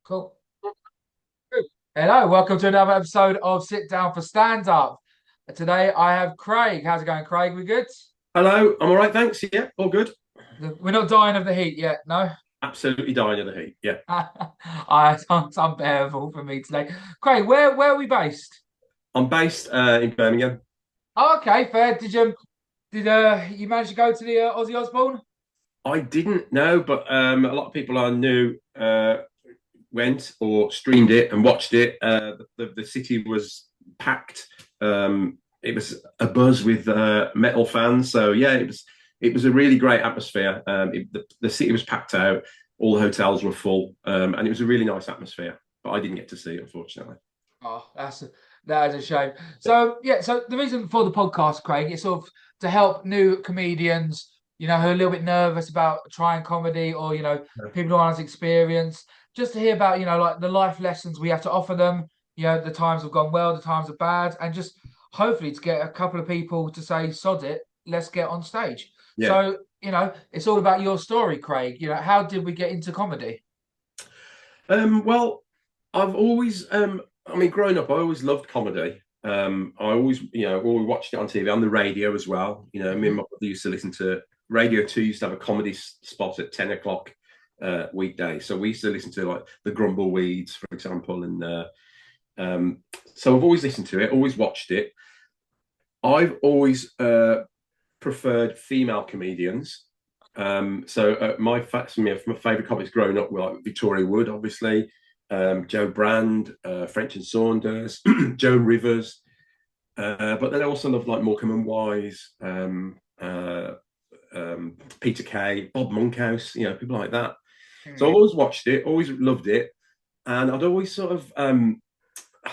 Cool. Good. Hello, welcome to another episode of Sit Down for Stand Up. Today I have Craig. How's it going, Craig? We good? Hello, I'm all right, thanks. Yeah, all good. We're not dying of the heat yet, no? Absolutely dying of the heat. Yeah, It's unbearable for me today. Craig, where are we based? I'm based in Birmingham. Oh, okay, fair. Did you manage to go to the Ozzy Osbourne? I didn't know, but a lot of people I knew went or streamed it and watched it. The city was packed. It was a buzz with metal fans. So yeah, it was a really great atmosphere. The city was packed out. All the hotels were full, and it was a really nice atmosphere. But I didn't get to see it, unfortunately. Oh, that is a shame. So yeah, so the reason for the podcast, Craig, is sort of to help new comedians, who are a little bit nervous about trying comedy, or people who aren't as experienced, just to hear about like the life lessons we have to offer them. The times have gone well, the times are bad, and just hopefully to get a couple of people to say, "Sod it, let's get on stage." Yeah. So it's all about your story, Craig. How did we get into comedy? Well, I've always, I mean, growing up, I always loved comedy. I always, always watched it on TV, on the radio as well. Me and Mhm. my brother used to listen to Radio 2 used to have a comedy spot at 10 o'clock weekday. So we used to listen to like the Grumbleweeds, for example. And um, so I've always listened to it, always watched it. I've always preferred female comedians. Some of my favourite comics growing up were like Victoria Wood, obviously, Joe Brand, French and Saunders, Joan Rivers. But then I also love like Morecambe and Wise, Peter Kay, Bob Monkhouse, people like that. So I've Mm. always watched it, always loved it, and I'd always sort of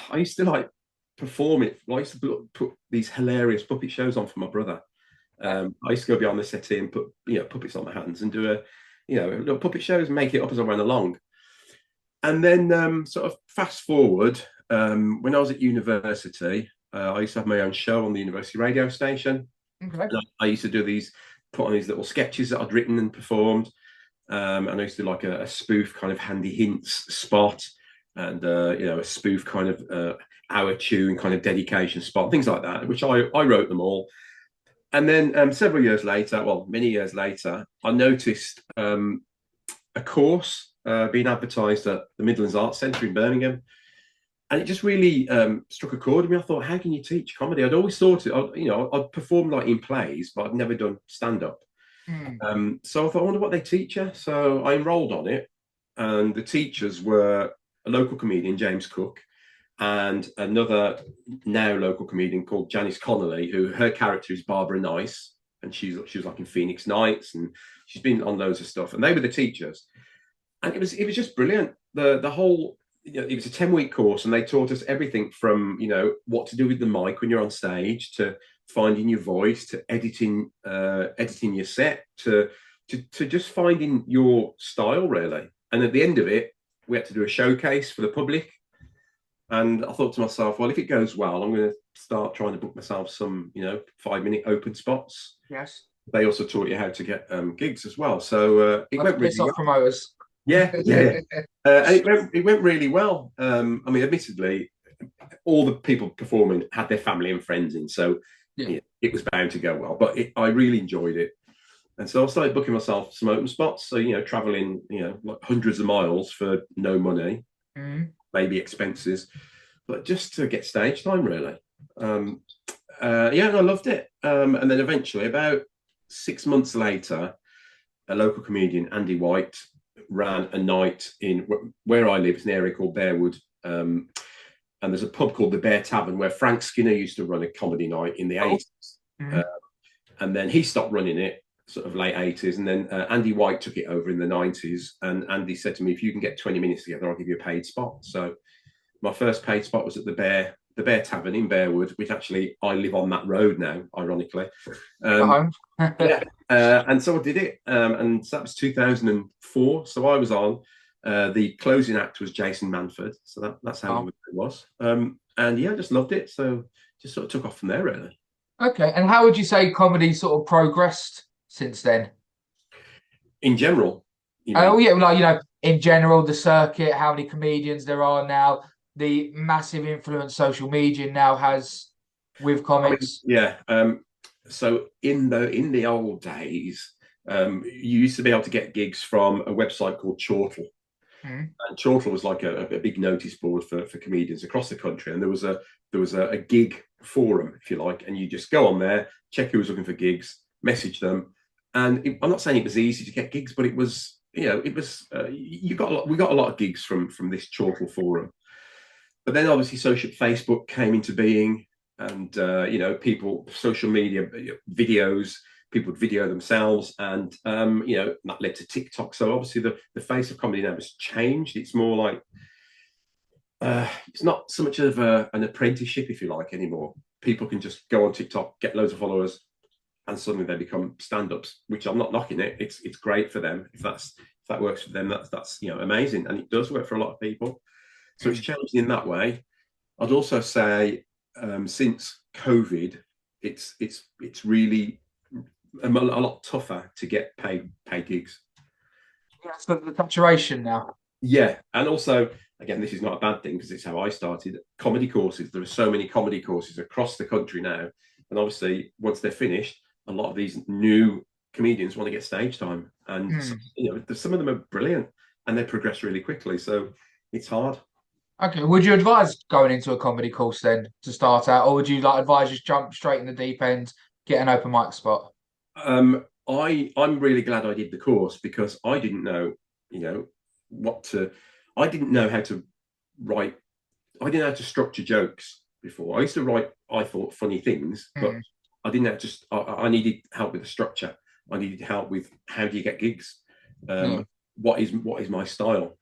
I used to like perform it. I used to put these hilarious puppet shows on for my brother. I used to go behind the settee and put puppets on my hands and do little puppet shows, and make it up as I went along. And then sort of fast forward, when I was at university, I used to have my own show on the university radio station. Okay. And I used to put on these little sketches that I'd written and performed. And I used to do like a spoof kind of handy hints spot, and a spoof kind of hour tune kind of dedication spot, things like that, which I wrote them all. And then several years later, well, many years later, I noticed a course being advertised at the Midlands Arts Centre in Birmingham. And it just really struck a chord with me. I thought, how can you teach comedy? I'd always thought I'd performed like in plays, but I'd never done stand up. Mm. So I thought, I wonder what they teach you. So I enrolled on it, and the teachers were a local comedian, James Cook, and another now local comedian called Janice Connolly, who her character is Barbara Nice, and she was like in Phoenix Nights, and she's been on loads of stuff. And they were the teachers, and it was just brilliant. The whole it was a 10-week course, and they taught us everything from what to do with the mic when you're on stage, to finding your voice, to editing your set, to just finding your style, really. And at the end of it, we had to do a showcase for the public. And I thought to myself, well, if it goes well, I'm going to start trying to book myself some 5-minute open spots. Yes. They also taught you how to get gigs as well. So it Not to went piss really off well. promoters. Yeah, yeah. And it went really well. I mean, admittedly, all the people performing had their family and friends in, so Yeah. it was bound to go well. But I really enjoyed it, and so I started booking myself some open spots. So traveling like hundreds of miles for no money, Mm. maybe expenses, but just to get stage time, really. Um, yeah, and I loved it. And then eventually, about 6 months later, a local comedian, Andy White, ran a night in where I live. It's an area called Bearwood. And there's a pub called the Bear Tavern where Frank Skinner used to run a comedy night in the Oh. 80s. Uh, Mm. and then he stopped running it, sort of late 80s. And then Andy White took it over in the 90s. And Andy said to me, if you can get 20 minutes together, I'll give you a paid spot. So my first paid spot was at the Bear Tavern in Bearwood, which actually I live on that road now, ironically. At Um, home. yeah, and so I did it, and so that was 2004. So I was on. The closing act was Jason Manford, so that's how Oh. it was. And yeah, I just loved it. So just sort of took off from there, really. Okay. And how would you say comedy sort of progressed since then? In general, You know, Oh yeah, like in general, the circuit, how many comedians there are now, the massive influence social media now has with I mean, comics. yeah. So in the old days, you used to be able to get gigs from a website called Chortle. Mm. And Chortle was like a big notice board for comedians across the country, and there was a gig forum, if you like, and you just go on there, check who was looking for gigs, message them, and I'm not saying it was easy to get gigs, but it was, it was, we got a lot of gigs from this Chortle forum. But then obviously Facebook came into being, and people, social media videos, people would video themselves, and that led to TikTok. So obviously the face of comedy now has changed. It's more like, it's not so much of an apprenticeship, if you like, anymore. People can just go on TikTok, get loads of followers, and suddenly they become stand-ups. Which I'm not knocking it. It's great for them if that works for them. That's amazing, and it does work for a lot of people. So it's changed in that way. I'd also say, since COVID, it's really a lot tougher to get paid gigs. That's the saturation now. Yeah, and also, again, this is not a bad thing because it's how I started. Comedy courses. There are so many comedy courses across the country now, and obviously, once they're finished, a lot of these new comedians want to get stage time, and some of them are brilliant, and they progress really quickly. So it's hard. Okay, would you advise going into a comedy course then to start out, or would you advise just jump straight in the deep end, get an open mic spot? I'm really glad I did the course because I didn't know, what to. I didn't know how to write. I didn't know how to structure jokes before. I used to write, I thought, funny things, but I didn't know just. I needed help with the structure. I needed help with how do you get gigs. What is my style?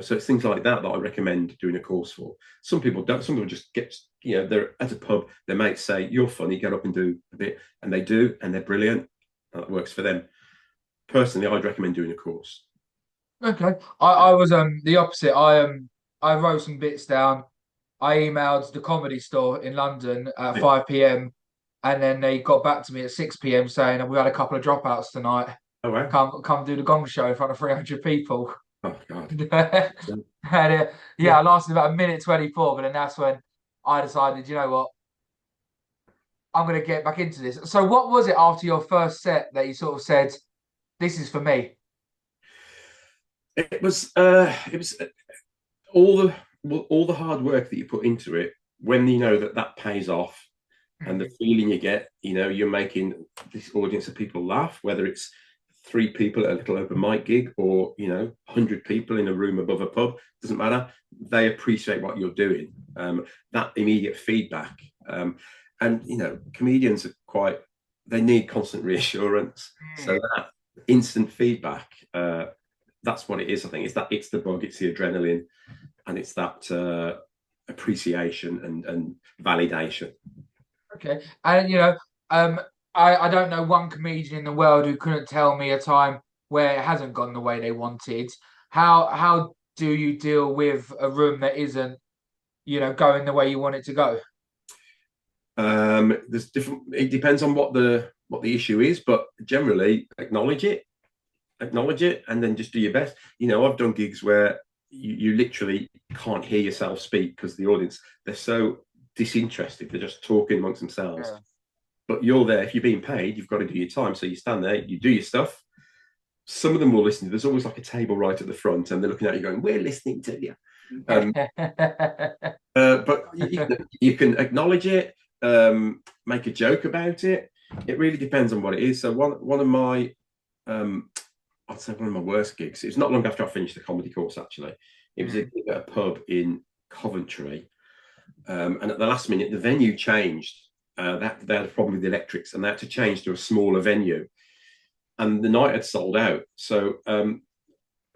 So it's things like that I recommend doing a course for. Some people don't. Some people just get, they're at a pub, their mates say, "You're funny, get up and do a bit," and they do, and they're brilliant. That works for them. Personally, I'd recommend doing a course. Okay, I was the opposite. I wrote some bits down. I emailed the Comedy Store in London at Yeah. 5 p.m. and then they got back to me at 6 p.m. saying we had a couple of dropouts tonight. Oh wow. Come do the Gong Show in front of 300 people. Oh God. And, I lasted about a minute 24, but then that's when I decided, you know what, I'm going to get back into this. So, what was it after your first set that you sort of said, "This is for me"? It was all the hard work that you put into it. When you know that pays off, and the feeling you get, you're making this audience of people laugh, whether it's 3 people at a little open mic gig or 100 people in a room above a pub, doesn't matter. They appreciate what you're doing. That immediate feedback, and comedians are they need constant reassurance. So that instant feedback, that's what it is. I think it's the bug, it's the adrenaline, and it's that appreciation and validation. Okay, and I don't know one comedian in the world who couldn't tell me a time where it hasn't gone the way they wanted. How do you deal with a room that isn't, going the way you want it to go? There's different. It depends on what the issue is, but generally acknowledge it, and then just do your best. I've done gigs where you literally can't hear yourself speak because the audience, they're so disinterested, they're just talking amongst themselves. Yeah. But you're there. If you're being paid, you've got to do your time. So you stand there, you do your stuff. Some of them will listen. There's always like a table right at the front, and they're looking at you going, "We're listening to you." But you can acknowledge it, make a joke about it. It really depends on what it is. So one of my, I'd say one of my worst gigs. It was not long after I finished the comedy course. Actually, it was at a pub in Coventry, and at the last minute, the venue changed. They had a problem with the electrics, and they had to change to a smaller venue. And the night had sold out, so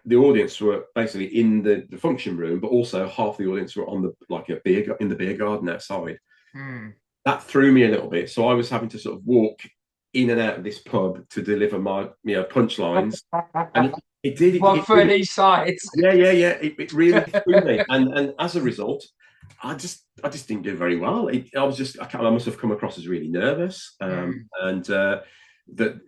the audience were basically in the function room, but also half the audience were on in the beer garden outside. That threw me a little bit, so I was having to sort of walk in and out of this pub to deliver my punchlines, and it did. One for each side. Yeah. It really threw me, and as a result, I just didn't do very well. I must have come across as really nervous, and that,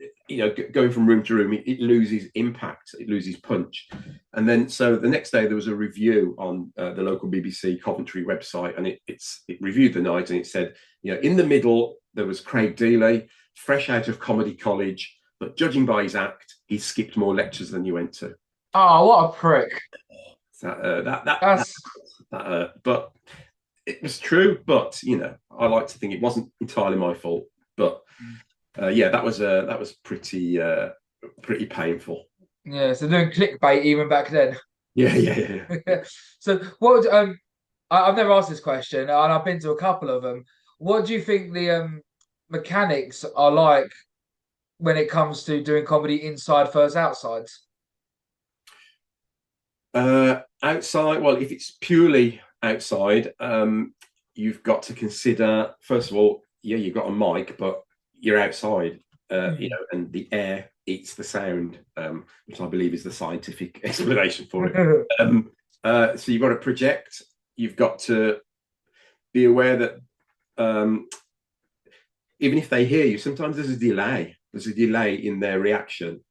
going from room to room, it loses impact, it loses punch. And then, so the next day there was a review on the local BBC Coventry website, and it reviewed the night, and it said, in the middle there was Craig Deeley, fresh out of comedy college, but judging by his act, he skipped more lectures than you went to. Oh, what a prick! But it was true. But I like to think it wasn't entirely my fault. But that was pretty painful. Yeah, so doing clickbait even back then. Yeah. So what? I've never asked this question, and I've been to a couple of them. What do you think the mechanics are like when it comes to doing comedy inside versus outside? Outside, well, if it's purely outside, you've got to consider, first of all, you've got a mic, but you're outside, and the air eats the sound, which I believe is the scientific explanation for it. So you've got to project, you've got to be aware that even if they hear you, sometimes there's a delay in their reaction.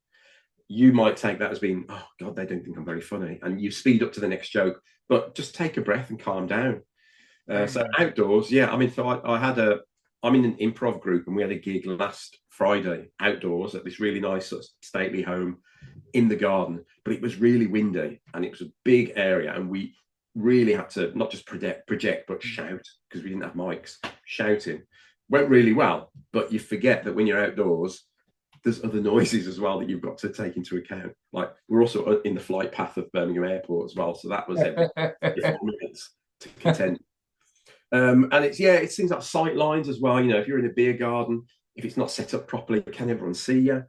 You might take that as being, oh God, they don't think I'm very funny, and you speed up to the next joke, but just take a breath and calm down. So outdoors, I'm in an improv group, and we had a gig last Friday outdoors at this really nice sort of stately home in the garden, but it was really windy and it was a big area, and we really had to not just project but shout, because we didn't have mics. Shouting went really well, but you forget that when you're outdoors, there's other noises as well that you've got to take into account. Like, we're also in the flight path of Birmingham Airport as well, so that was every 4 minutes to contend. And it's things like sight lines as well. If you're in a beer garden, if it's not set up properly, can everyone see you?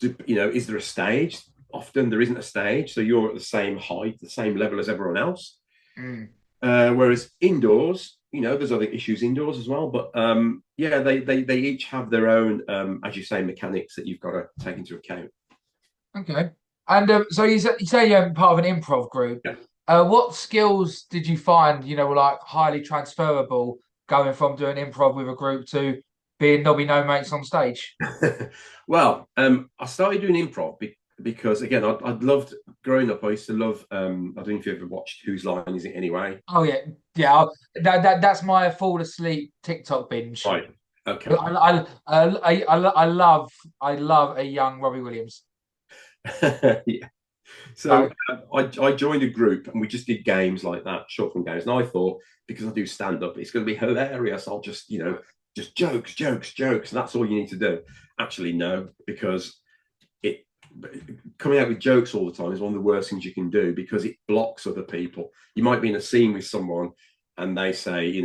Is there a stage? Often there isn't a stage, so you're at the same height, the same level as everyone else. Whereas indoors, there's other issues indoors as well, but they each have their own, as you say, mechanics that you've got to take into account. Okay. And so you say you're part of an improv group. Yeah. What skills did you find, were like highly transferable going from doing improv with a group to being nobby no mates on stage? Well, I started doing improv because, again, I'd loved growing up. I used to love. I don't know if you ever watched Whose Line Is It Anyway? Oh yeah. That's my fall asleep TikTok binge. Right. Okay. I love a young Robbie Williams. Yeah. So I joined a group, and we just did games like that, short form games. And I thought, because I do stand up, it's going to be hilarious. I'll just just jokes, and that's all you need to do. Actually, no, because coming out with jokes all the time is one of the worst things you can do, because it blocks other people. You might be in a scene with someone and they say,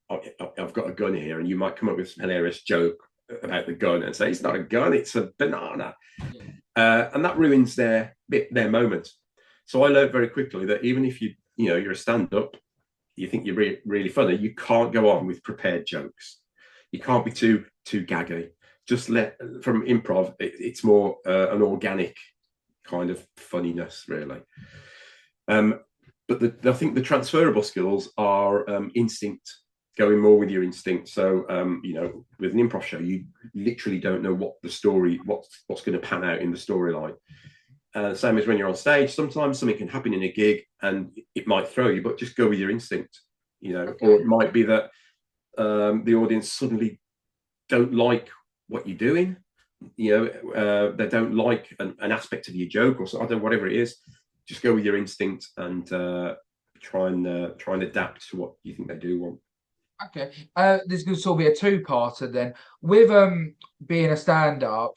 I've got a gun here, and you might come up with some hilarious joke about the gun and say, it's not a gun, it's a banana. And that ruins their moment. So I learned very quickly that even if you're a stand-up, you think you're really funny, you can't go on with prepared jokes. You can't be too gaggy. Just from improv, it's more an organic kind of funniness, really. But I think the transferable skills are instinct, going more with your instinct. So, with an improv show, you literally don't know what's going to pan out in the storyline. Same as when you're on stage, sometimes something can happen in a gig and it might throw you, but just go with your instinct, Okay. Or it might be that the audience suddenly don't like what you're doing. They don't like an aspect of your joke, or so, I don't know, whatever it is. Just go with your instinct and try and adapt to what you think they do want. Okay. This is going to sort of be a two-parter then. With being a stand-up,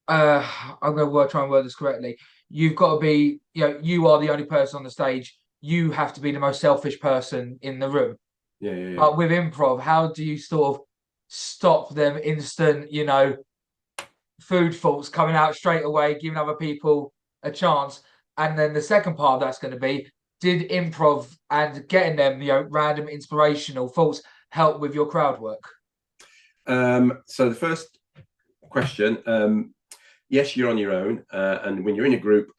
I'm going to try and word this correctly. You've got to be, you are the only person on the stage. You have to be the most selfish person in the room. Yeah. But with improv, how do you sort of stop them instant, food faults coming out straight away, giving other people a chance? And then the second part of that's going to be, did improv and getting them, random inspirational thoughts help with your crowd work? So the first question, yes, you're on your own, and when you're in a group,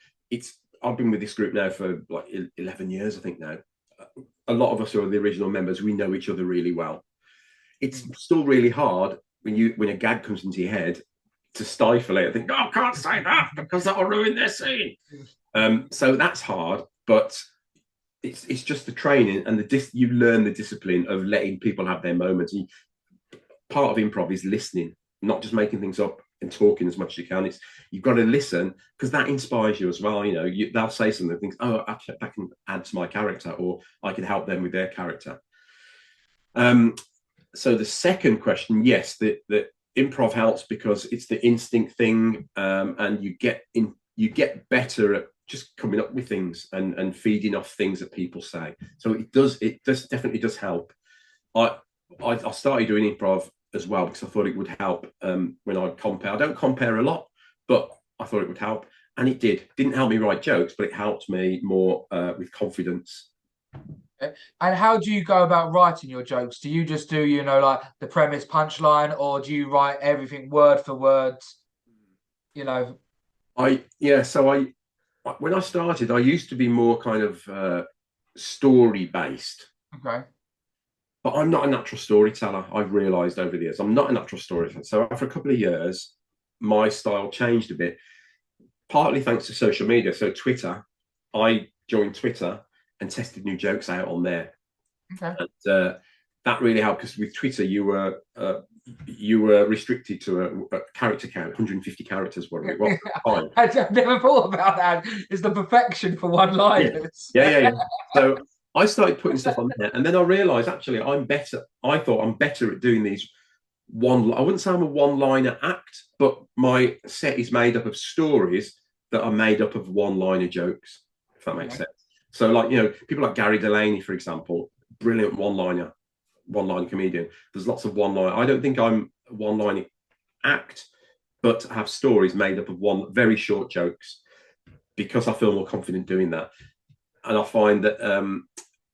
I've been with this group now for like 11 years, I think now. A lot of us who are the original members, we know each other really well. It's still really hard when a gag comes into your head, to stifle it, I think, oh, I can't say that because that'll ruin their scene. So that's hard, but it's just the training and you learn the discipline of letting people have their moments. And part of improv is listening, not just making things up and talking as much as you can. You've got to listen, because that inspires you as well. They'll say something, think, oh, actually, that can add to my character, or I can help them with their character. So the second question, yes, the improv helps because it's the instinct thing, and you get better at just coming up with things and feeding off things that people say. So it definitely does help. I started doing improv as well because I thought it would help when I compare. I don't compare a lot, but I thought it would help, and it did. Didn't help me write jokes, but it helped me more with confidence. And how do you go about writing your jokes? Do you just do, like the premise, punchline, or do you write everything word for word? So when I started, I used to be more kind of story based. Okay. But I'm not a natural storyteller. I've realised over the years I'm not a natural storyteller. So after a couple of years, my style changed a bit, partly thanks to social media. So Twitter, I joined Twitter and tested new jokes out on there. Okay. And that really helped, because with Twitter you were restricted to a character count, 150 characters. What it was. I've never thought about that. It's the perfection for one-liners. Yeah. So I started putting stuff on there, and then I realised actually I'm better. I thought I'm better at doing these I wouldn't say I'm a one-liner act, but my set is made up of stories that are made up of one-liner jokes, if that makes sense. So, like, people like Gary Delaney, for example, brilliant one-liner comedian. There's lots of one-liner. I don't think I'm a one-liner act, but have stories made up of very short jokes, because I feel more confident doing that. And I find that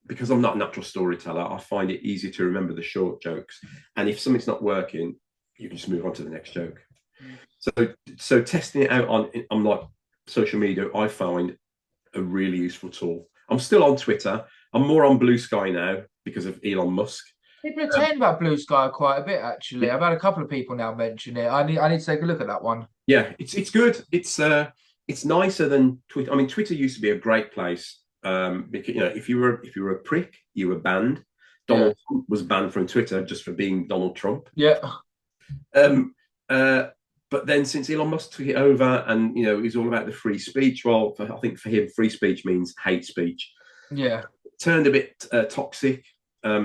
because I'm not a natural storyteller, I find it easier to remember the short jokes. And if something's not working, you can just move on to the next joke. So testing it out on like social media, I find a really useful tool. I'm still on Twitter. I'm more on Blue Sky now because of Elon Musk. People are saying about Blue Sky quite a bit, actually. Yeah. I've had a couple of people now mention it. I need to take a look at that one. Yeah, it's good. It's nicer than Twitter. I mean, Twitter used to be a great place. Because if you were a prick, you were banned. Donald Trump was banned from Twitter just for being Donald Trump. Yeah. But then since Elon Musk took it over, and he's all about the free speech. Well, I think for him, free speech means hate speech. Yeah. It turned a bit toxic.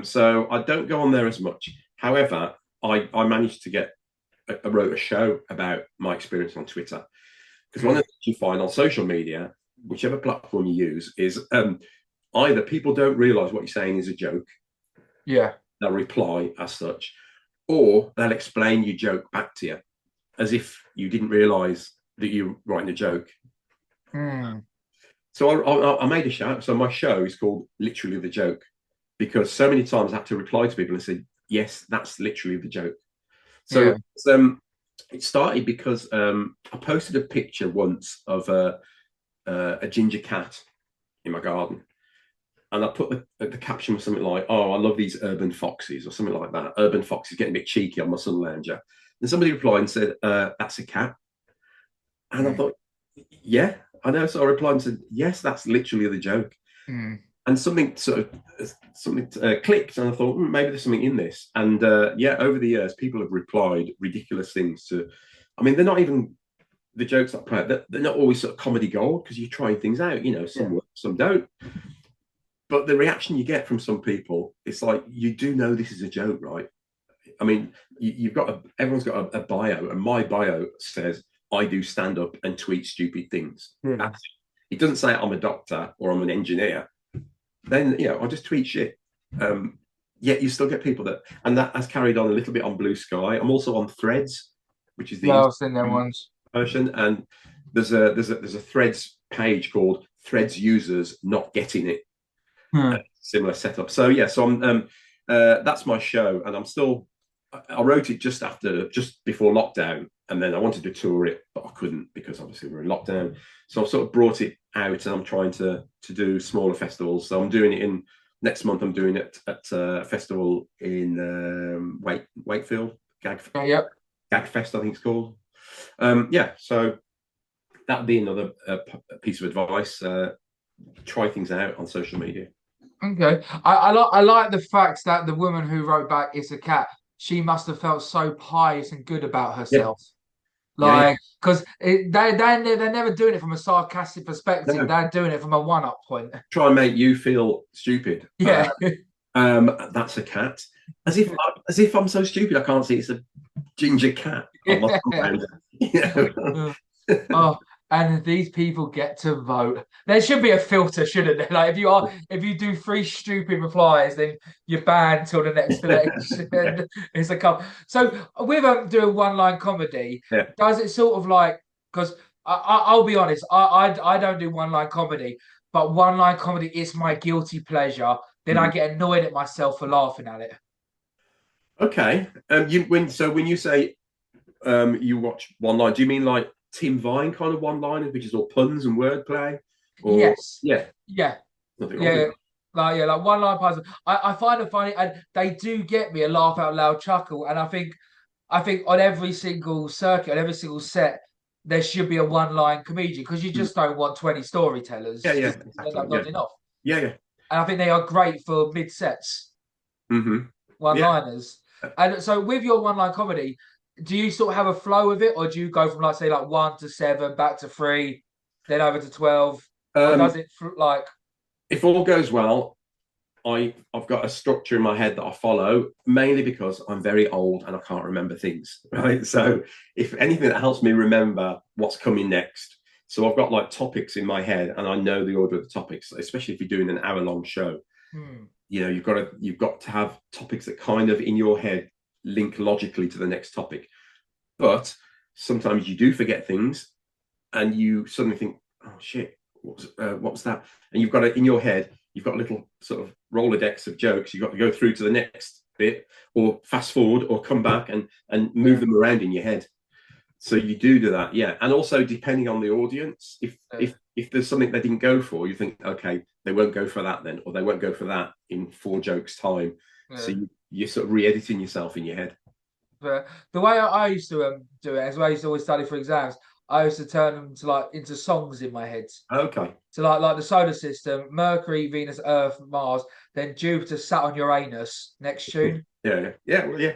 So I don't go on there as much. However, I managed to I wrote a show about my experience on Twitter, because one of the things you find on social media, whichever platform you use, is either people don't realize what you're saying is a joke. Yeah. They'll reply as such, or they'll explain your joke back to you as if you didn't realize that you're writing a joke. So I made a show. So my show is called Literally the Joke, because so many times I had to reply to people and say, yes, that's literally the joke. So it started because I posted a picture once of a ginger cat in my garden, and I put the caption was something like, oh, I love these urban foxes, or something like that. Urban foxes getting a bit cheeky on my sun lounger. And somebody replied and said, that's a cat. And I thought, yeah, I know. So I replied and said, yes, that's literally the joke. And something clicked, and I thought, maybe there's something in this. And over the years, people have replied ridiculous things to. I mean, they're not even the jokes that I play. They're not always sort of comedy gold, because you're trying things out. Some work, some don't. But the reaction you get from some people, it's like, you do know this is a joke, right? I mean, everyone's got a bio, and my bio says I do stand up and tweet stupid things. It doesn't say I'm a doctor or I'm an engineer. Then I just tweet shit. Yet you still get people that has carried on a little bit on Blue Sky. I'm also on Threads, which is the I've seen them ones version, and there's a Threads page called Threads Users Not Getting It. Similar setup. So I'm that's my show, and I wrote it just before lockdown, and then I wanted to tour it, but I couldn't, because obviously we're in lockdown. So I've sort of brought it out, and I'm trying to do smaller festivals. So I'm doing it next month. I'm doing it at a festival in Wakefield, Yep. Gag Fest, I think it's called. Yeah, so that'd be another piece of advice. Try things out on social media. Okay. I like the fact that the woman who wrote back "It's a cat." She must have felt so pious and good about Yeah, herself. yeah, Like, because they're never doing it from a sarcastic perspective. no, They're doing it from a one-up point. try and make you feel stupid. Yeah. That's a cat. As if I'm so stupid I can't see it's a ginger cat on my Yeah. you know? Oh, and these people get to vote. There should be a filter, shouldn't there? Like if you do three stupid replies, then you're banned till the next election. It's a couple. So with doing one-line comedy, Yeah. does it sort of like because I'll be honest, I don't do one-line comedy, but one-line comedy is my guilty pleasure. Then I get annoyed at myself for laughing at it. Okay. When you say you watch one line, do you mean like Tim Vine kind of one liners, which is all puns and wordplay? Or Yes. yeah, Yeah. nothing wrong with Yeah. that. Like one line puzzle. I find it funny, and they do get me a laugh out loud chuckle. And I think on every single circuit, on every single set, there should be a one line comedian because you just don't want 20 Yeah, storytellers. yeah, They're exactly. not enough. Yeah, yeah. And I think they are great for mid sets, Mm-hmm. one Yeah. liners. And so with your one line comedy, do you sort of have a flow with it, or do you go from like say like 1 to 7, back to 3, then over to 12, or Um, does it like? if all goes well, I've got a structure in my head that I follow, mainly because I'm very old and I can't remember things, right? So if anything that helps me remember what's coming next. So I've got like topics in my head and I know the order of the topics, especially if you're doing an hour-long show. You know, you've got to have topics that kind of in your head link logically to the next topic. But sometimes you do forget things and you suddenly think, oh shit, what was that? And you've got it in your head, you've got a little sort of Rolodex of jokes. You've got to go through to the next bit or fast forward or come back and move them around in your head. So you do that, yeah. And also depending on the audience, if there's something they didn't go for, you think, okay, they won't go for that then, or they won't go for that in 4 jokes time. So you're sort of re-editing yourself in your head. But the way I used to do it, as well, I used to always study for exams. I used to turn them to like into songs in my head. Okay. So like the solar system, Mercury, Venus, Earth, Mars, then Jupiter, Saturn, Uranus. Next tune. Yeah. Well, yeah.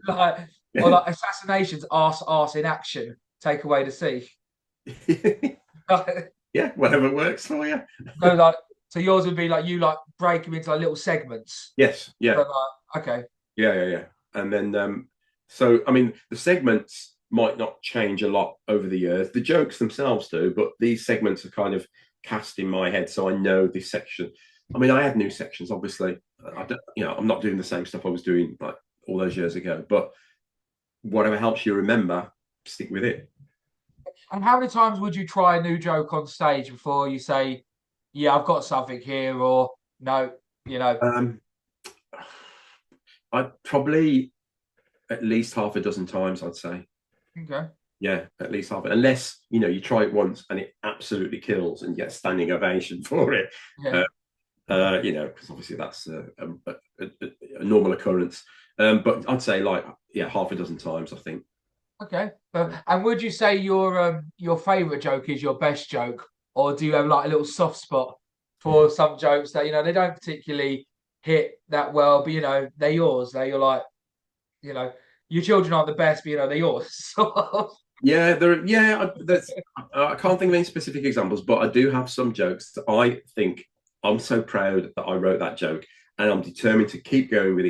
Like or like assassinations, arse in action. Take away the sea. Yeah, whatever works for you. So yours would be like you like break them into like little segments. Yes. Yeah. So like, okay. Yeah. And then so I mean the segments might not change a lot over the years. The jokes themselves do, but these segments are kind of cast in my head, so I know this section. I mean, I had new sections, obviously. I'm not doing the same stuff I was doing like all those years ago, but whatever helps you remember, stick with it. And how many times would you try a new joke on stage before you say, "Yeah, I've got something here," or "No, you know"? I'd probably at least half a dozen times, I'd say. Okay. Yeah, at least half. Unless you try it once and it absolutely kills and you get a standing ovation for it. Yeah. Because obviously that's a normal occurrence. But I'd say like half a dozen times, I think. Okay. And would you say your favorite joke is your best joke, or do you have like a little soft spot for some jokes that they don't particularly hit that well, but they're yours. They're like, your children aren't the best, but they're yours. Yeah, I can't think of any specific examples, but I do have some jokes that I think I'm so proud that I wrote that joke, and I'm determined to keep going with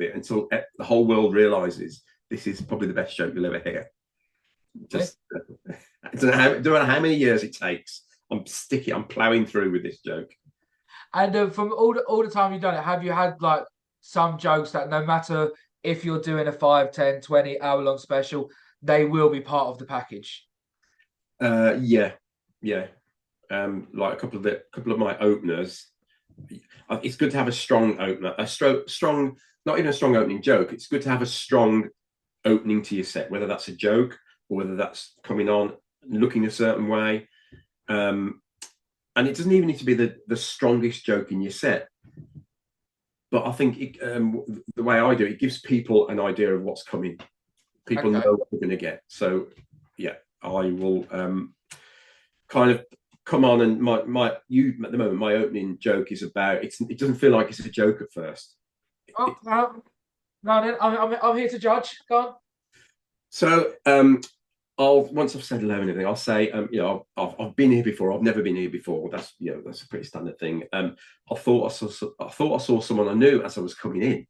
it until the whole world realizes this is probably the best joke you'll ever hear. Just I don't know how many years it takes. I'm plowing through with this joke. And from all the time you've done it, have you had like some jokes that no matter if you're doing a 5, 10, 20 hour long special, they will be part of the package? Yeah. Like a couple of my openers. It's good to have a strong opener, strong, not even a strong opening joke. It's good to have a strong opening to your set, whether that's a joke or whether that's coming on looking a certain way. And it doesn't even need to be the strongest joke in your set, but I think the way I do it gives people an idea of what's coming. People know what they're going to get. So yeah, I will kind of come on, and my you at the moment, my opening joke is about it doesn't feel like it's a joke at first. Oh, no, then I'm here to judge. Go on. So once I've said hello and everything, I'll say, I've been here before. I've never been here before. That's a pretty standard thing. I thought I saw someone I knew as I was coming in,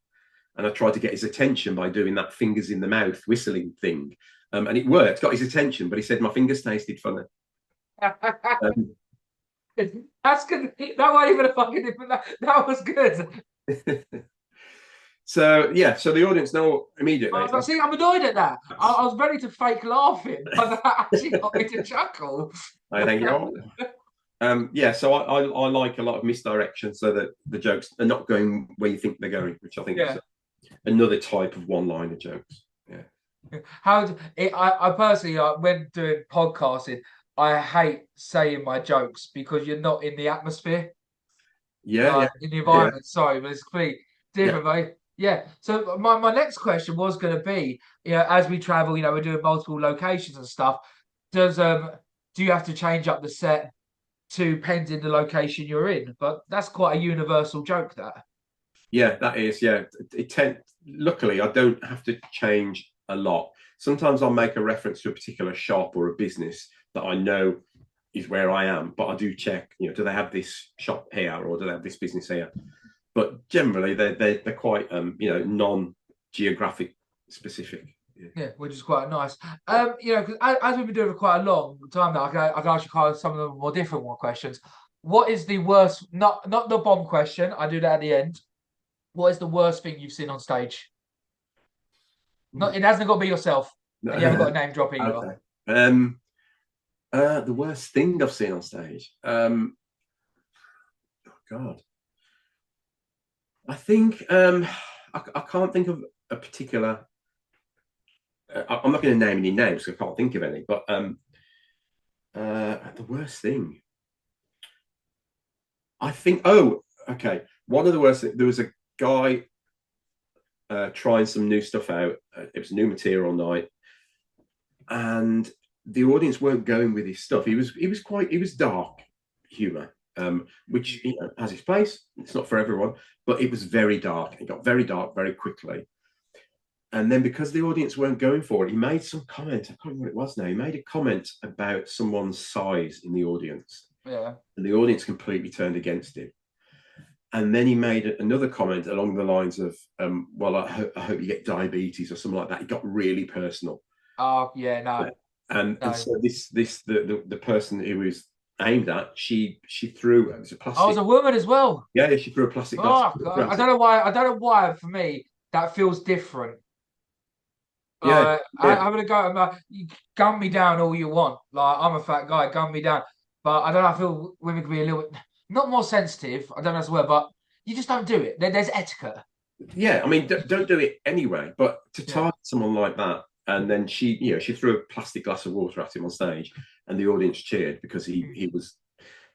and I tried to get his attention by doing that fingers in the mouth whistling thing, and it worked. Got his attention, but he said my fingers tasted funny. That's good. That wasn't even a fucking. That was good. So yeah, so the audience know immediately. I was like, see, I'm annoyed at that. I was ready to fake laughing, but that actually got me to chuckle. I think yeah, so I like a lot of misdirection, so that the jokes are not going where you think they're going, which I think is another type of one-liner jokes. Yeah. I personally, when doing podcasting, I hate saying my jokes because you're not in the atmosphere. Yeah, in the environment. Sorry, but it's completely different, mate. Yeah. So my next question was going to be, as we travel, we're doing multiple locations and stuff. Do you have to change up the set to pending the location you're in? But that's quite a universal joke, that. Yeah, that is. Yeah, luckily, I don't have to change a lot. Sometimes I'll make a reference to a particular shop or a business that I know is where I am, but I do check. Do they have this shop here, or do they have this business here? But generally, they're quite non-geographic specific. Yeah, which is quite nice. Because as we've been doing for quite a long time now, I can ask you some of the more different questions. What is the worst? Not the bomb question. I do that at the end. What is the worst thing you've seen on stage? It hasn't got to be yourself, and you haven't got a name drop either. Okay. The worst thing I've seen on stage. Oh God. I think I can't think of a particular. I'm not going to name any names because I can't think of any. But the worst thing, I think. Oh, okay. One of the worst things. There was a guy trying some new stuff out. It was new material night, and the audience weren't going with his stuff. He was dark humor. Which has its place. It's not for everyone, but it was very dark. It got very dark very quickly. And then because the audience weren't going for it, he made some comment. I can't remember what it was now. He made a comment about someone's size in the audience. Yeah. And the audience completely turned against him. And then he made another comment along the lines of, well, I hope you get diabetes or something like that. It got really personal. Oh, yeah, no. And so the person who was aimed at, she threw it was a plastic. I was a woman as well. Yeah, she threw a plastic glass. God. I don't know why for me that feels different. Yeah, I'm gonna go. You gun me down all you want. Like, I'm a fat guy, gun me down. But I don't know. I feel women can be a little bit not more sensitive. I don't know as well, but you just don't do it. There's etiquette. Yeah, I mean, don't do it anyway. But to target someone like that, and then she threw a plastic glass of water at him on stage, and the audience cheered because he was,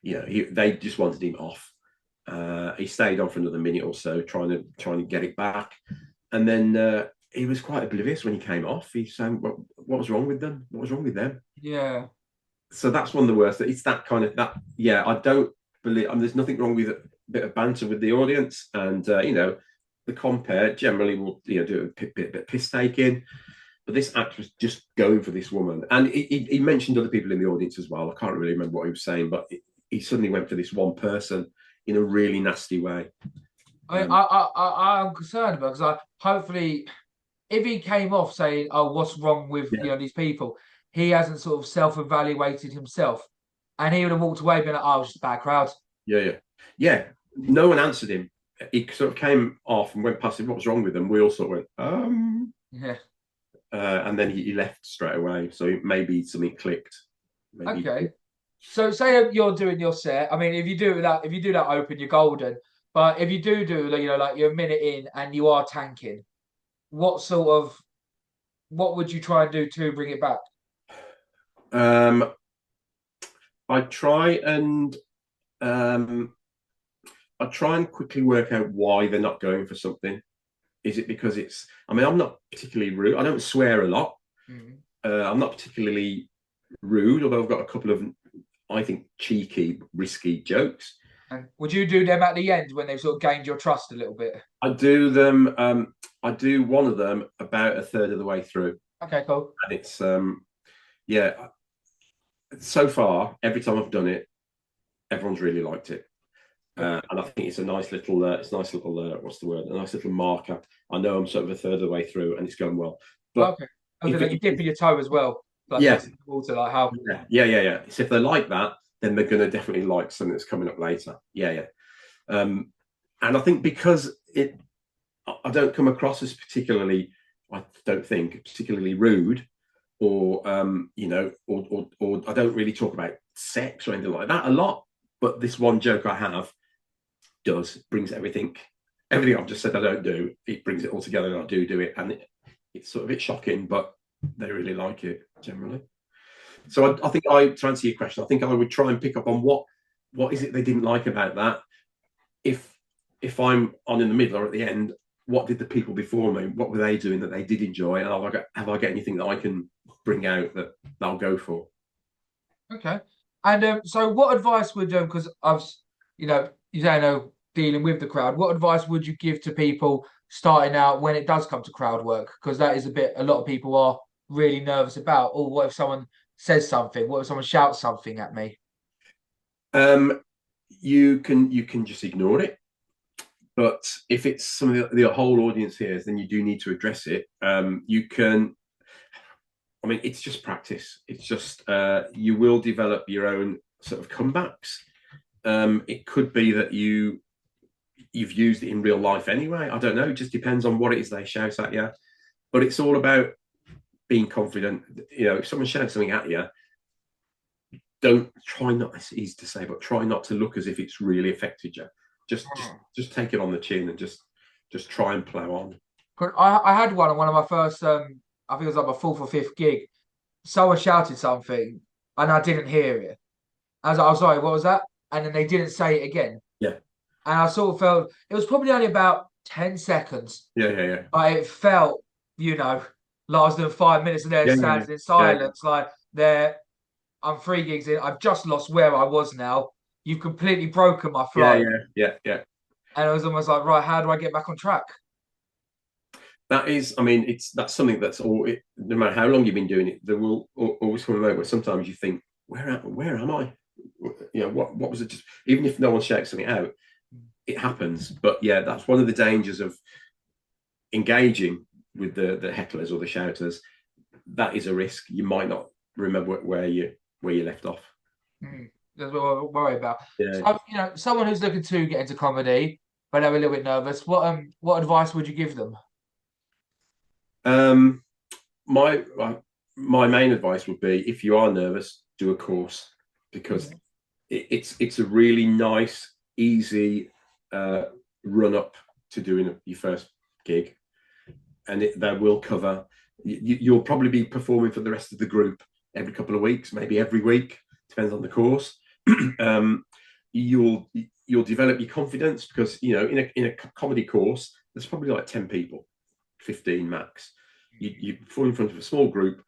they just wanted him off. He stayed on for another minute or so, trying to get it back, and then he was quite oblivious when he came off. He's saying, "What was wrong with them? What was wrong with them?" Yeah. So that's one of the worst. It's that kind of that. Yeah, I don't believe. There's nothing wrong with a bit of banter with the audience, and the compere generally will do a bit of piss taking. But this act was just going for this woman, and he mentioned other people in the audience as well. I can't really remember what he was saying, but he suddenly went for this one person in a really nasty way. I'm concerned because hopefully, if he came off saying, "Oh, what's wrong with these people," he hasn't sort of self-evaluated himself, and he would have walked away being like, "Oh, it's just a bad crowd." Yeah. No one answered him. He sort of came off and went past him. What was wrong with them? We all sort of went, Yeah. And then he left straight away. So maybe something clicked. Maybe. Okay. So say you're doing your set. I mean, if you do that open, you're golden. But if you do like you're a minute in and you are tanking, what would you try and do to bring it back? I try and I try and quickly work out why they're not going for something. Is it because it's? I mean, I'm not particularly rude. I don't swear a lot. Mm. I'm not particularly rude, although I've got a couple of, I think, cheeky, risky jokes. And would you do them at the end when they've sort of gained your trust a little bit? I do them. I do one of them about a third of the way through, Okay, cool. and it's yeah. So far, every time I've done it, everyone's really liked it. And I think it's a nice little, what's the word? A nice little marker. I know I'm sort of a third of the way through, and it's going well. But Okay. Okay, like you dipping your toe as well, like yeah, testing the water, like how. yeah. So if they like that, then they're going to definitely like something that's coming up later. Yeah. And I think because I don't come across as particularly, I don't think particularly rude, or or I don't really talk about sex or anything like that a lot. But this one joke I have brings everything I've just said I don't do. It brings it all together, and I do it, and it's sort of a bit shocking, but they really like it generally. So I think to answer your question, I think I would try and pick up on what is it they didn't like about that. If I'm on in the middle or at the end, what did the people before me? What were they doing that they did enjoy? And have I got anything that I can bring out that they'll go for? Okay. And so what advice would because you don't know dealing with the crowd, what advice would you give to people starting out when it does come to crowd work? Because that is a lot of people are really nervous about. Or what if someone says something? What if someone shouts something at me? You can just ignore it. But if it's something that the whole audience hears, then you do need to address it. You can. I mean, it's just practice. It's just you will develop your own sort of comebacks. It could be that you've used it in real life anyway. I don't know. It just depends on what it is they shout at you. But it's all about being confident. If someone shouts something at you, don't try not. It's easy to say, but try not to look as if it's really affected you. Just take it on the chin and just try and plow on. I had one on one of my first. I think it was like my fourth or fifth gig. Someone shouted something and I didn't hear it. I was like, "Oh, sorry, what was that?" And then they didn't say it again. Yeah. And I sort of felt it was probably only about 10 seconds. Yeah. But it felt, larger than 5 minutes of there standing in silence. Like I'm 3 gigs in. I've just lost where I was now. You've completely broken my flow. Yeah. And it was almost like, right, how do I get back on track? That is, I mean, that's something that's no matter how long you've been doing it, there will always come a moment where sometimes you think, where am I? What was it? Just even if no one shouts something out, it happens. But yeah, that's one of the dangers of engaging with the hecklers or the shouters. That is a risk. You might not remember where you left off. That's what I worry about. Yeah. So, someone who's looking to get into comedy, but they're a little bit nervous, what advice would you give them? My main advice would be, if you are nervous, do a course, because it's a really nice, easy run up to doing your first gig, and that will cover. You'll probably be performing for the rest of the group every couple of weeks, maybe every week, depends on the course. You'll develop your confidence, because in a comedy course there's probably like 10 people, 15 max. You perform in front of a small group,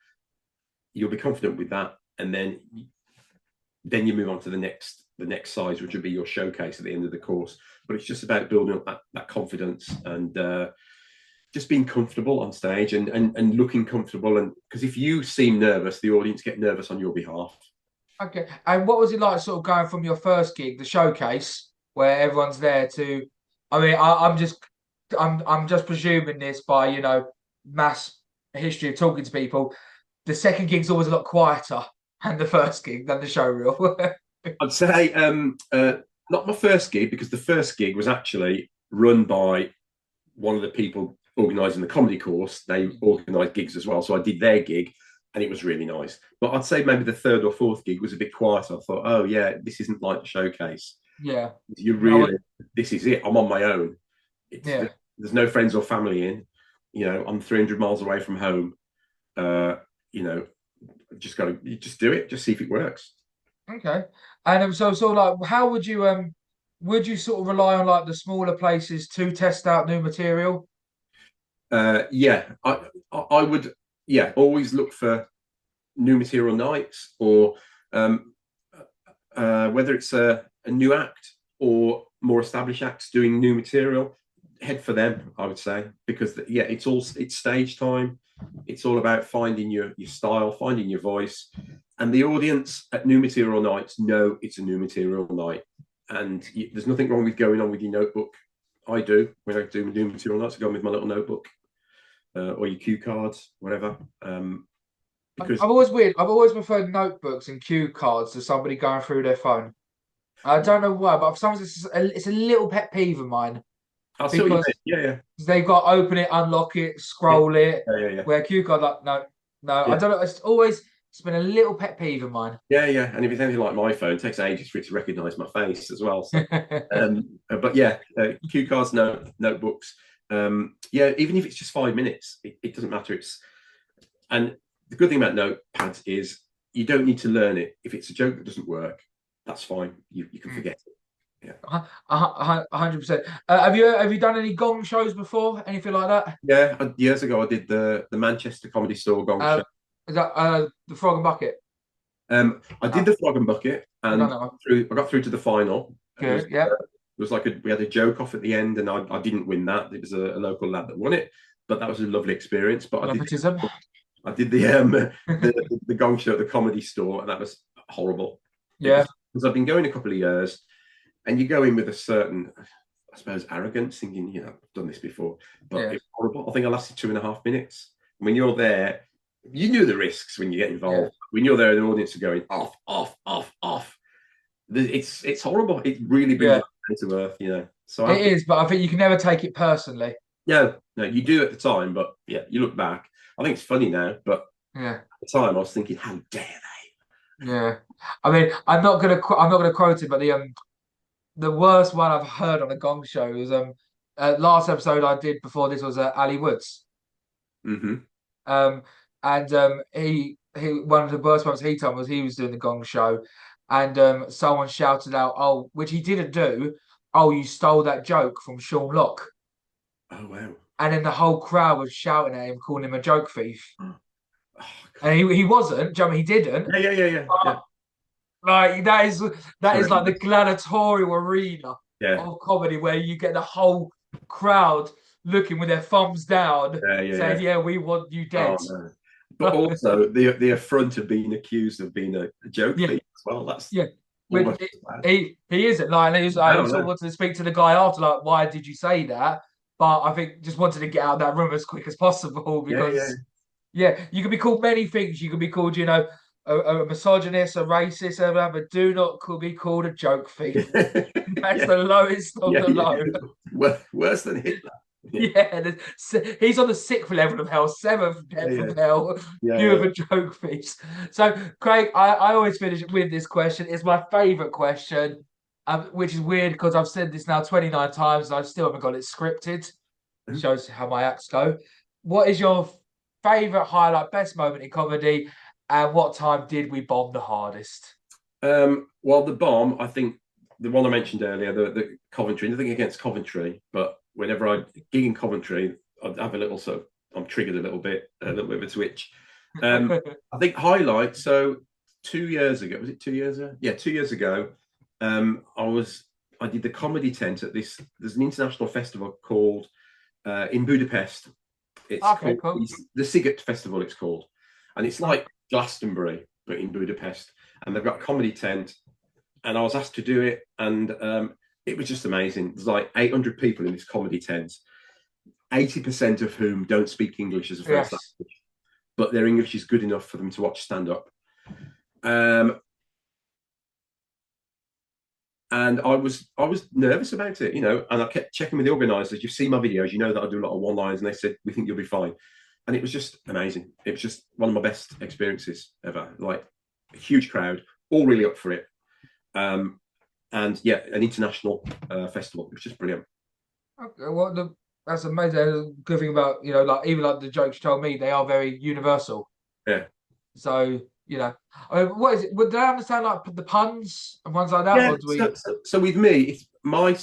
you'll be confident with that, and then you move on to the next size, which will be your showcase at the end of the course. But it's just about building up that confidence, and just being comfortable on stage, and looking comfortable. And because if you seem nervous, the audience get nervous on your behalf. Okay. And what was it like sort of going from your first gig, the showcase, where everyone's there to, I mean, I'm just presuming this by, mass history of talking to people. The second gig's always a lot quieter than the first gig, than the show reel. I'd say not my first gig, because the first gig was actually run by one of the people organising the comedy course. They organised gigs as well, so I did their gig, and it was really nice. But I'd say maybe the third or fourth gig was a bit quieter. I thought, oh yeah, this isn't like the showcase. Yeah. This is it. I'm on my own. There's no friends or family in. I'm 300 miles away from home. Just do it. Just see if it works. Okay. And so like, how would you would you sort of rely on like the smaller places to test out new material? Yeah, I would. Yeah, always look for new material nights, or whether it's a new act or more established acts doing new material, head for them. I would say, because yeah, it's stage time. It's all about finding your style, finding your voice, and the audience at new material nights know it's a new material night, and there's nothing wrong with going on with your notebook. I do when I do new material nights. I go on with my little notebook, or your cue cards, whatever. Because I've always weird. I've always preferred notebooks and cue cards to somebody going through their phone. I don't know why, but for some reason it's a little pet peeve of mine I see what you because mean. Yeah, they've got to open it, unlock it, yeah, scroll it. yeah. Where cue card, like no, I Yeah, don't know. It's been a little pet peeve of mine. yeah. And if it's anything like my phone, it takes ages for it to recognise my face as well. So, but yeah, cue cards, notebooks. Yeah, even if it's just 5 minutes, it doesn't matter. And the good thing about notepads is you don't need to learn it. If it's a joke that doesn't work, that's fine. You can forget it. Yeah. 100%. Have you done any gong shows before? Anything like that? Yeah, years ago I did the Manchester Comedy Store gong show. Is that the Frog and Bucket? I did the Frog and Bucket, and I got through to the final. Good, yeah. It was like we had a joke off at the end, and I didn't win that. It was a local lad that won it, but that was a lovely experience. But I did the gong show at the Comedy Store, and that was horrible. Yeah, because I've been going a couple of years, and you go in with a certain, I suppose, arrogance, thinking, I've done this before, but it was horrible. I think I lasted 2.5 minutes. When you're there, you knew the risks when you get involved. Yeah. When you're there, the audience are going off. It's horrible. It really brings you down to earth, So it is, but I think you can never take it personally. No, you do at the time, but yeah, you look back. I think it's funny now, but at the time I was thinking, how dare they? Yeah, I mean, I'm not gonna quote it, but the worst one I've heard on a gong show was last episode I did before this was Ali Woods. Mm-hmm. And he one of the worst ones he told me was he was doing the gong show, and someone shouted out, "Oh," which he didn't do. "Oh, you stole that joke from Sean Locke." Oh wow! And then the whole crowd was shouting at him, calling him a joke thief. And he wasn't. Do you know what I mean? He didn't. Yeah. Like that is like the gladiatorial arena of comedy where you get the whole crowd looking with their thumbs down, saying, "Yeah, we want you dead." Oh, no. But also the affront of being accused of being a joke thief as well. That's he isn't like. I sort of wanted to speak to the guy after, like, why did you say that? But I think just wanted to get out of that room as quick as possible because you can be called many things. You can be called, a misogynist, a racist, but do not be called a joke thief. That's the lowest of the low. Worse than Hitler. He's on the 6th level of hell, 7th depth of hell. Few of a joke thief. So, Craig, I always finish with this question. It's my favourite question, which is weird because I've said this now 29 times and I still haven't got it scripted. Shows how my acts go. What is your favourite highlight, best moment in comedy, and what time did we bomb the hardest? Well, the bomb, I think the one I mentioned earlier, the Coventry, nothing against Coventry, but whenever I gig in Coventry, I'd have a little I'm triggered a little bit of a twitch. I think highlight, so 2 years ago, was it 2 years ago? Yeah, 2 years ago, I did the comedy tent at there's an international festival called in Budapest. It's called the Siget Festival, it's called. And it's like Glastonbury, but in Budapest. And they've got a comedy tent. And I was asked to do it. And it was just amazing. There's like 800 people in this comedy tent, 80% of whom don't speak English as a first language. But their English is good enough for them to watch stand-up. And I was nervous about it, and I kept checking with the organisers. You've seen my videos, you know that I do a lot of one-liners, and they said, we think you'll be fine. And it was just amazing. It was just one of my best experiences ever. Like a huge crowd, all really up for it. And yeah, an international festival. It was just brilliant. Okay, that's amazing. The good thing about, even like the jokes you told me, they are very universal. Yeah. So, what is it? Did I understand like the puns and ones like that? Yeah. So with me, my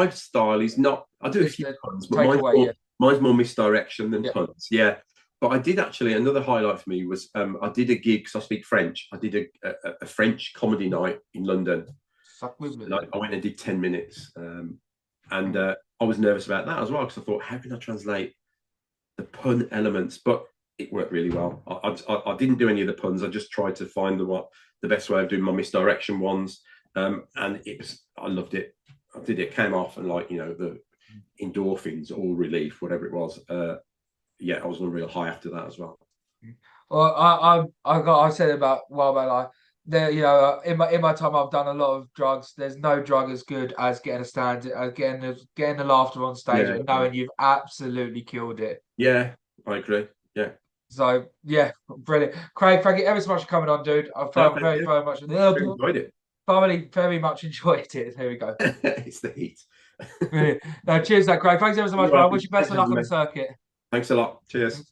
style is not. I do a few puns, but mine's more misdirection than puns. Yeah. But I did actually, another highlight for me was I did a gig because I speak French. I did a French comedy night in London. And I went and did 10 minutes. And I was nervous about that as well, because I thought, how can I translate the pun elements? But it worked really well. I didn't do any of the puns. I just tried to find the best way of doing my misdirection ones. And I loved it. I did it, came off, and like, the endorphins, all relief, whatever it was. Yeah, I was on a real high after that as well. Well, I said about while my life there, in my time I've done a lot of drugs. There's no drug as good as getting the laughter on stage and knowing you've absolutely killed it. Yeah, I agree. Yeah. So yeah, brilliant, Craig. Thank you ever so much for coming on, dude. I felt very much enjoyed it. Thoroughly, very much enjoyed it. There we go. It's the heat. Brilliant. No, cheers, Craig. Thanks ever so much, man. I wish you best of luck on the circuit. Thanks a lot. Cheers.